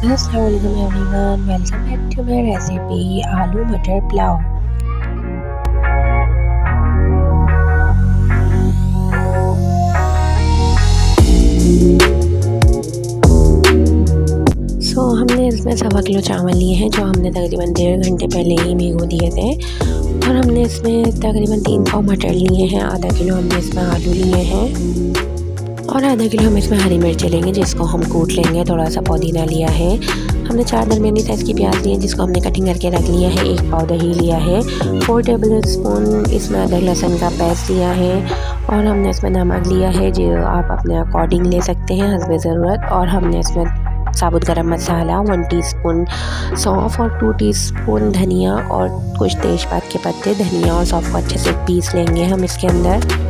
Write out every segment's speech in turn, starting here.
Assalamualaikum everyone, welcome back to my recipe Aloo Matar Pulao. हमने इसमें 1.25 kilo चावल लिए हैं जो हमने तकरीबन 1.5 घंटे पहले ही भिगो दिए थे। और हमने इसमें तकरीबन 3 पाव मटर लिए हैं, आधा किलो हमने इसमें आलू लिए हैं और आधा किलो हम इसमें हरी मिर्च लेंगे जिसको हम कूट लेंगे। थोड़ा सा पुदीना लिया है। हमने 4 दरमियानी साइज़ की प्याज ली है जिसको हमने कटिंग करके रख लिया है। 1 पाव दही लिया है। 4 टेबल स्पून इसमें अदरक लहसुन का पेस्ट लिया है और हमने इसमें नमक लिया है जो आप अपने अकॉर्डिंग ले सकते हैं हस्बे ज़रूरत। और हमने इसमें साबुत गरम मसाला, 1 टीस्पून सौंफ और 2 टीस्पून धनिया और कुछ तेज़पात के पत्ते। धनिया और सौंफ को अच्छे से पीस लेंगे हम इसके अंदर।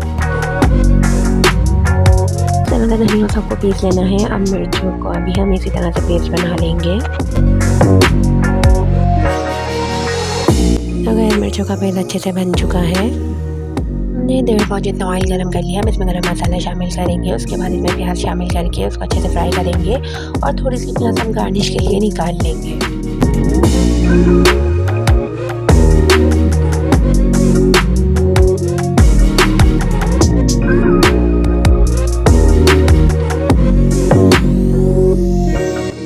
धनिया सबको पीस लेना है। अब मिर्चों को अभी हम इसी तरह से पेस्ट बना लेंगे। अगर मिर्चों का पेस्ट अच्छे से बन चुका है, हमने 1.5 पाव जितना ऑयल गरम कर लिया। हम इसमें गरम मसाला शामिल करेंगे। उसके बाद इसमें प्याज शामिल करके उसको अच्छे से फ्राई करेंगे और थोड़ी सी प्याज हम गार्निश के लिए निकाल लेंगे।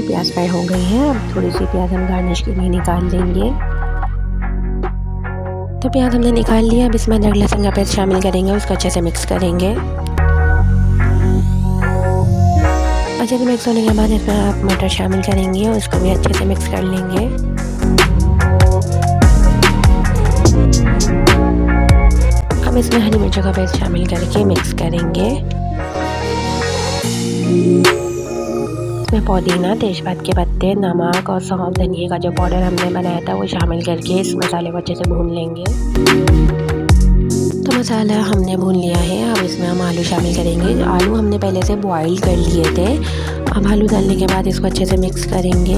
प्याज फ्राई हो गई है। अब थोड़ी सी प्याज हम गार्निश के लिए निकाल लेंगे। तो प्याज हमने निकाल लिया। अब इसमें अदरक लहसुन का पेस्ट शामिल करेंगे, उसको अच्छे से मिक्स करेंगे। अच्छे से मिक्स होने के बाद इसमें आप मटर शामिल करेंगे और उसको भी अच्छे से मिक्स कर लेंगे। अब इसमें हरी मिर्चों का पेस्ट शामिल करके मिक्स करेंगे। इसमें पुदीना, तेज़पात के पत्ते, नमक और सौंफ, धनिया का जो पाउडर हमने बनाया था वो शामिल करके इस मसाले को अच्छे से भून लेंगे। तो मसाला हमने भून लिया है। अब इसमें हम आलू शामिल करेंगे। आलू हमने पहले से बॉईल कर लिए थे। अब आलू डालने के बाद इसको अच्छे से मिक्स करेंगे।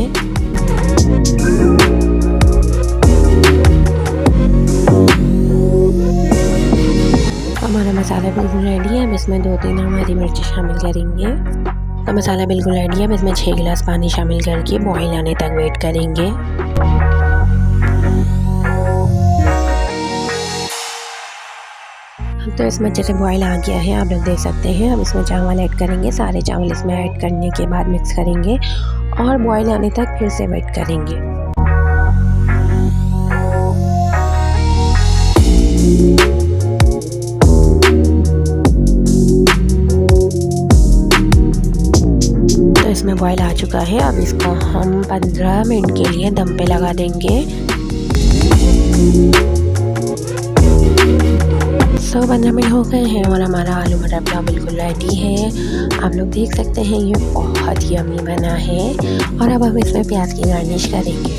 हमारा मसाला बिल्कुल रेडी है। अब इसमें 2-3 हम हरी मिर्ची शामिल करेंगे। तो मसाला बिल्कुल रेडी है। अब इसमें 6 गिलास पानी शामिल करके बॉईल आने तक वेट करेंगे। अब तो इसमें अच्छे से बॉईल आ गया है, आप लोग देख सकते हैं। अब इसमें चावल ऐड करेंगे। सारे चावल इसमें ऐड करने के बाद मिक्स करेंगे और बॉईल आने तक फिर से वेट करेंगे। इसमें बॉईल आ चुका है। अब इसको हम 15 मिनट के लिए दम पे लगा देंगे। 15 मिनट हो गए हैं और हमारा आलू मटर पुलाव बिल्कुल रेडी है। आप लोग देख सकते हैं ये बहुत यम्मी बना है। और अब हम इसमें प्याज की गार्निश करेंगे।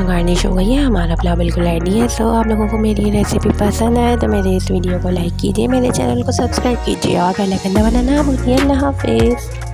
गार्निश हो गई है, हमारा पुलाव बिल्कुल रेडी है। सो आप लोगों को मेरी रेसिपी पसंद आए तो मेरे इस वीडियो को लाइक कीजिए, मेरे चैनल को सब्सक्राइब कीजिए और बेल आइकन दबाना ना भूलिए। अल्लाह हाफिज़।